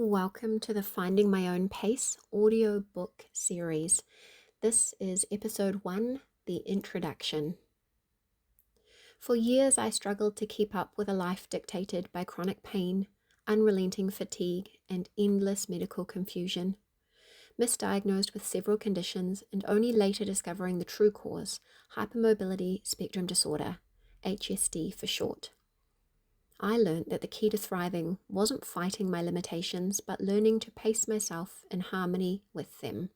Welcome to the Finding My Own Pace audiobook series. This is episode 1, The Introduction. For years, I struggled to keep up with a life dictated by chronic pain, unrelenting fatigue, and endless medical confusion. Misdiagnosed with several conditions and only later discovering the true cause, hypermobility spectrum disorder, HSD for short. I learned that the key to thriving wasn't fighting my limitations, but learning to pace myself in harmony with them.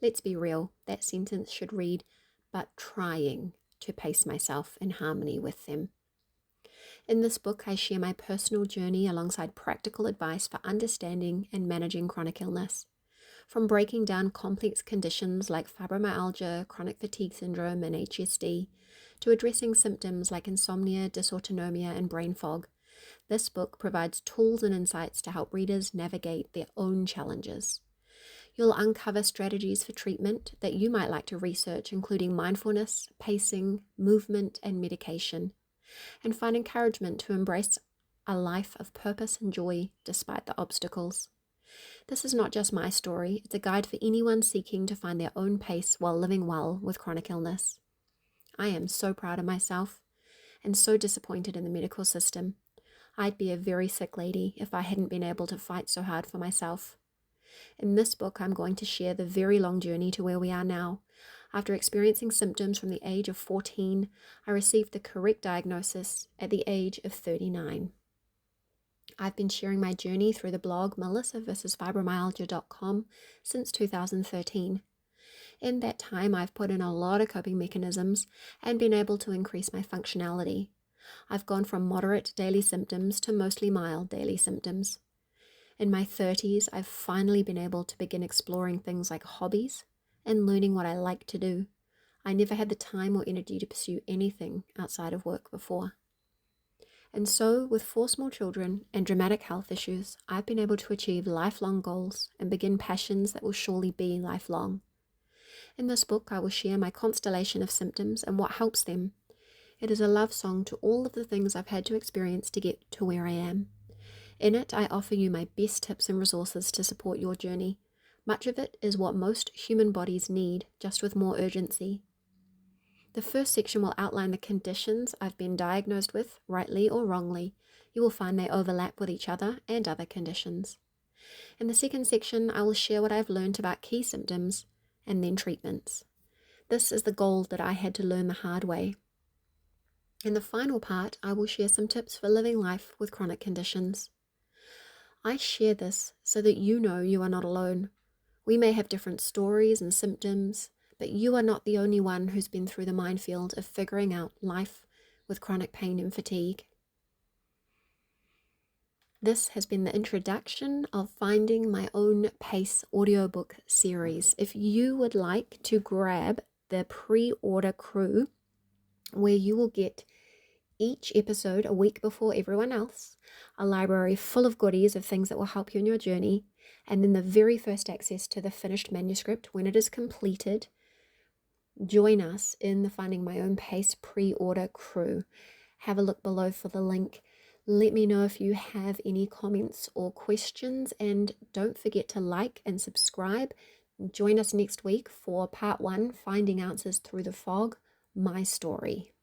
Let's be real, that sentence should read, but trying to pace myself in harmony with them. In this book, I share my personal journey alongside practical advice for understanding and managing chronic illness. From breaking down complex conditions like fibromyalgia, chronic fatigue syndrome, and HSD, to addressing symptoms like insomnia, dysautonomia, and brain fog, this book provides tools and insights to help readers navigate their own challenges. You'll uncover strategies for treatment that you might like to research, including mindfulness, pacing, movement, and medication, and find encouragement to embrace a life of purpose and joy despite the obstacles. This is not just my story, it's a guide for anyone seeking to find their own pace while living well with chronic illness. I am so proud of myself and so disappointed in the medical system. I'd be a very sick lady if I hadn't been able to fight so hard for myself. In this book, I'm going to share the very long journey to where we are now. After experiencing symptoms from the age of 14, I received the correct diagnosis at the age of 39. I've been sharing my journey through the blog melissa vs.fibromyalgia.com since 2013. In that time, I've put in a lot of coping mechanisms and been able to increase my functionality. I've gone from moderate daily symptoms to mostly mild daily symptoms. In my 30s, I've finally been able to begin exploring things like hobbies and learning what I like to do. I never had the time or energy to pursue anything outside of work before. And so, with 4 small children and dramatic health issues, I've been able to achieve lifelong goals and begin passions that will surely be lifelong. In this book, I will share my constellation of symptoms and what helps them. It is a love song to all of the things I've had to experience to get to where I am. In it, I offer you my best tips and resources to support your journey. Much of it is what most human bodies need, just with more urgency. The first section will outline the conditions I've been diagnosed with, rightly or wrongly. You will find they overlap with each other and other conditions. In the second section, I will share what I've learned about key symptoms and then treatments. This is the goal that I had to learn the hard way. In the final part, I will share some tips for living life with chronic conditions. I share this so that you know you are not alone. We may have different stories and symptoms, but you are not the only one who's been through the minefield of figuring out life with chronic pain and fatigue. This has been the introduction of Finding My Own Pace audiobook series. If you would like to grab the pre-order crew, where you will get each episode a week before everyone else, a library full of goodies of things that will help you in your journey, and then the very first access to the finished manuscript when it is completed, join us in the Finding My Own Pace pre-order crew. Have a look below for the link. Let me know if you have any comments or questions, and don't forget to like and subscribe. Join us next week for part 1, Finding Answers Through the Fog, My Story.